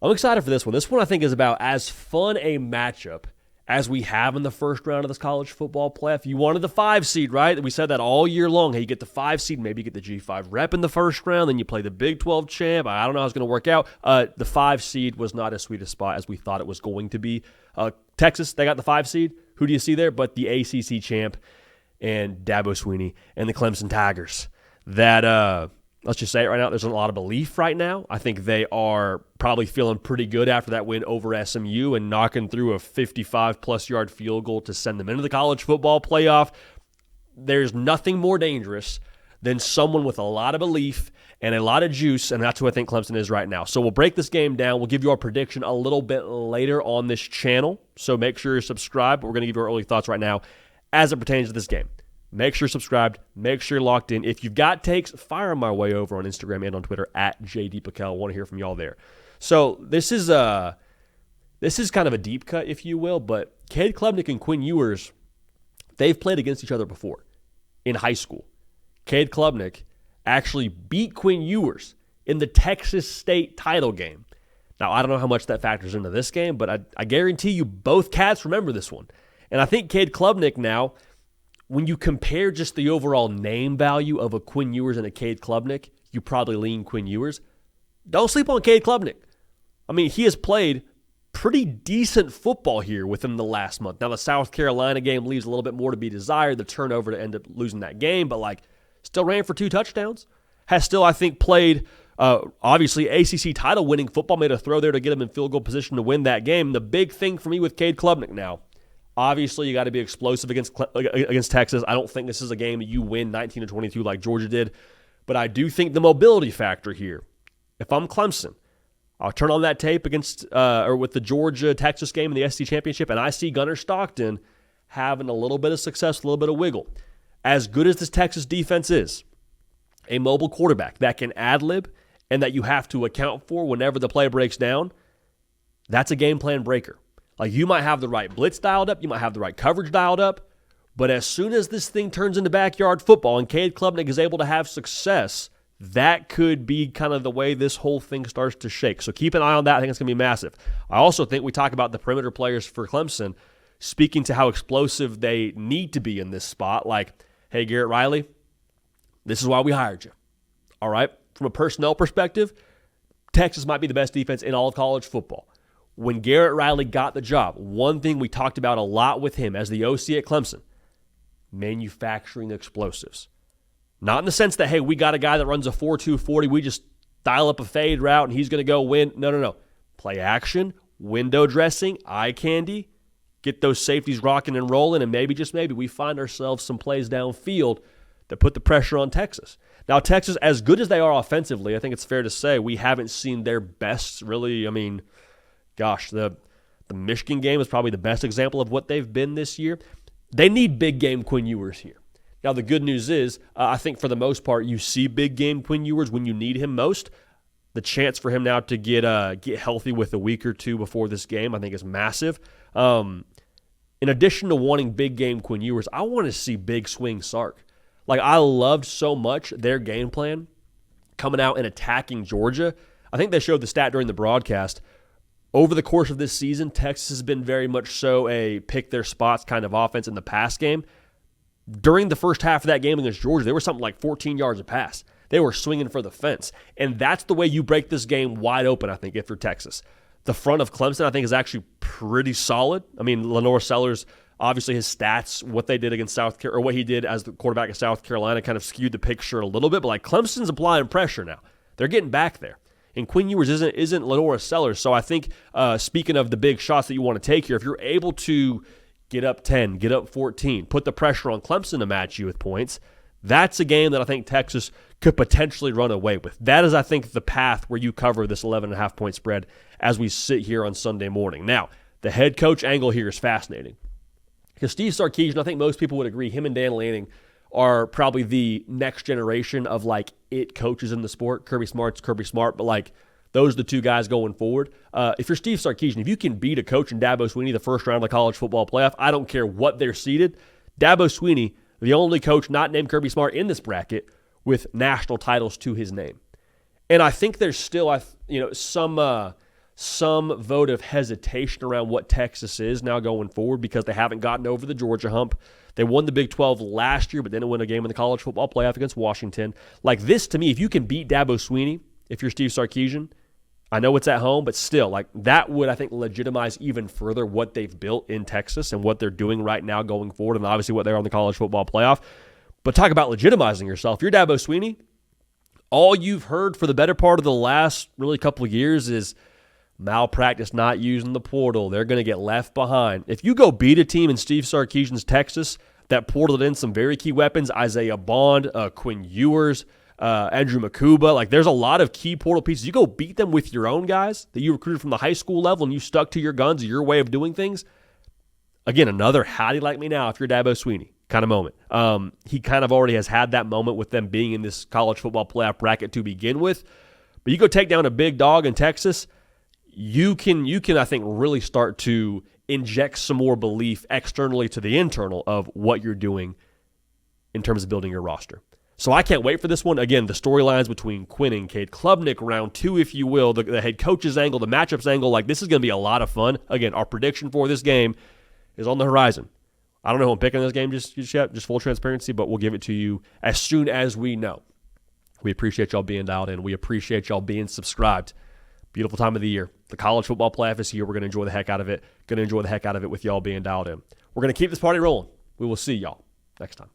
I'm excited for this one. This one I think is about as fun a matchup as we have in the first round of this college football playoff. You wanted the 5 seed, right? We said that all year long. Hey, you get the 5 seed, maybe you get the G5 rep in the first round, then you play the Big 12 champ. I don't know how it's going to work out. The 5 seed was not as sweet a spot as we thought it was going to be. Texas, they got the 5 seed. Who do you see there? But the ACC champ and Dabo Swinney and the Clemson Tigers. That, let's just say it right now, there's a lot of belief right now. I think they are probably feeling pretty good after that win over SMU and knocking through a 55-plus yard field goal to send them into the college football playoff. There's nothing more dangerous than someone with a lot of belief and a lot of juice, and that's who I think Clemson is right now. So we'll break this game down. We'll give you our prediction a little bit later on this channel, so make sure you're subscribed. But we're going to give you our early thoughts right now as it pertains to this game. Make sure you're subscribed. Make sure you're locked in. If you've got takes, fire them my way over on Instagram and on Twitter at JDPicKell. I want to hear from y'all there. So this is kind of a deep cut, if you will, but Cade Klubnik and Quinn Ewers, they've played against each other before in high school. Cade Klubnik actually beat Quinn Ewers in the Texas State title game. Now, I don't know how much that factors into this game, but I guarantee you both cats remember this one. And I think Cade Klubnik now, when you compare just the overall name value of a Quinn Ewers and a Cade Klubnik, you probably lean Quinn Ewers. Don't sleep on Cade Klubnik. I mean, he has played pretty decent football here within the last month. Now, the South Carolina game leaves a little bit more to be desired, the turnover to end up losing that game, but still ran for 2 touchdowns. Has still, I think, played, obviously, ACC title-winning football, made a throw there to get him in field goal position to win that game. The big thing for me with Cade Klubnik now, obviously, you got to be explosive against Texas. I don't think this is a game that you win 19-22 like Georgia did, but I do think the mobility factor here. If I'm Clemson, I'll turn on that tape against with the Georgia-Texas game in the SEC Championship, and I see Gunnar Stockton having a little bit of success, a little bit of wiggle. As good as this Texas defense is, a mobile quarterback that can ad-lib and that you have to account for whenever the play breaks down, that's a game plan breaker. You might have the right blitz dialed up, you might have the right coverage dialed up, but as soon as this thing turns into backyard football and Cade Klubnik is able to have success, that could be kind of the way this whole thing starts to shake. So keep an eye on that. I think it's going to be massive. I also think we talk about the perimeter players for Clemson, speaking to how explosive they need to be in this spot. Hey, Garrett Riley, this is why we hired you. All right? From a personnel perspective, Texas might be the best defense in all of college football. When Garrett Riley got the job, one thing we talked about a lot with him as the OC at Clemson, manufacturing explosives. Not in the sense that, hey, we got a guy that runs a 4.2 40, we just dial up a fade route and he's going to go win. No. Play action, window dressing, eye candy, get those safeties rocking and rolling, and maybe, just maybe, we find ourselves some plays downfield that put the pressure on Texas. Now, Texas, as good as they are offensively, I think it's fair to say we haven't seen their best, really. I mean, gosh, the Michigan game is probably the best example of what they've been this year. They need big game Quinn Ewers here. Now, the good news is, I think for the most part, you see big game Quinn Ewers when you need him most. The chance for him now to get healthy with a week or two before this game, I think, is massive. In addition to wanting big game Quinn Ewers, I want to see big swing Sark. I loved so much their game plan coming out and attacking Georgia. I think they showed the stat during the broadcast. Over the course of this season, Texas has been very much so a pick their spots kind of offense in the pass game. During the first half of that game against Georgia, they were something like 14 yards a pass. They were swinging for the fence. And that's the way you break this game wide open, I think, if you're Texas. The front of Clemson, I think, is actually pretty solid. I mean, Lenore Sellers, obviously his stats, what they did against South Carolina, or what he did as the quarterback of South Carolina kind of skewed the picture a little bit. But Clemson's applying pressure now. They're getting back there. And Quinn Ewers isn't Lenore Sellers. So I think, speaking of the big shots that you want to take here, if you're able to get up 10, get up 14, put the pressure on Clemson to match you with points, that's a game that I think Texas could potentially run away with. That is, I think, the path where you cover this 11.5-point spread as we sit here on Sunday morning. Now, the head coach angle here is fascinating. Because Steve Sarkisian, I think most people would agree, him and Dan Lanning are probably the next generation of it coaches in the sport. Kirby Smart's Kirby Smart, but those are the two guys going forward. If you're Steve Sarkisian, if you can beat a coach in Dabo Swinney the first round of the college football playoff, I don't care what they're seeded. Dabo Swinney, the only coach not named Kirby Smart in this bracket with national titles to his name. And I think there's still some some vote of hesitation around what Texas is now going forward because they haven't gotten over the Georgia hump. They won the Big 12 last year, but didn't win a game in the college football playoff against Washington. Like this, to me, if you can beat Dabo Swinney, if you're Steve Sarkisian, I know it's at home, but still, like that would, I think, legitimize even further what they've built in Texas and what they're doing right now going forward, and obviously what they're on the college football playoff. But talk about legitimizing yourself. If you're Dabo Swinney, all you've heard for the better part of the last really couple of years is malpractice, not using the portal. They're going to get left behind. If you go beat a team in Steve Sarkisian's Texas that portaled in some very key weapons, Isaiah Bond, Quinn Ewers, Andrew Makuba, like there's a lot of key portal pieces. You go beat them with your own guys that you recruited from the high school level and you stuck to your guns, your way of doing things. Again, another how do you like me now if you're Dabo Swinney kind of moment. He kind of already has had that moment with them being in this college football playoff bracket to begin with. But you go take down a big dog in Texas, you can I think really start to inject some more belief externally to the internal of what you're doing in terms of building your roster. So I can't wait for this one. Again, the storylines between Quinn and Cade, Klubnik round 2, if you will, the head coach's angle, the matchups angle, like this is going to be a lot of fun. Again, our prediction for this game is on the horizon. I don't know who I'm picking in this game just yet, just full transparency, but we'll give it to you as soon as we know. We appreciate y'all being dialed in. We appreciate y'all being subscribed. Beautiful time of the year. The college football playoff is here. We're going to enjoy the heck out of it. Going to enjoy the heck out of it with y'all being dialed in. We're going to keep this party rolling. We will see y'all next time.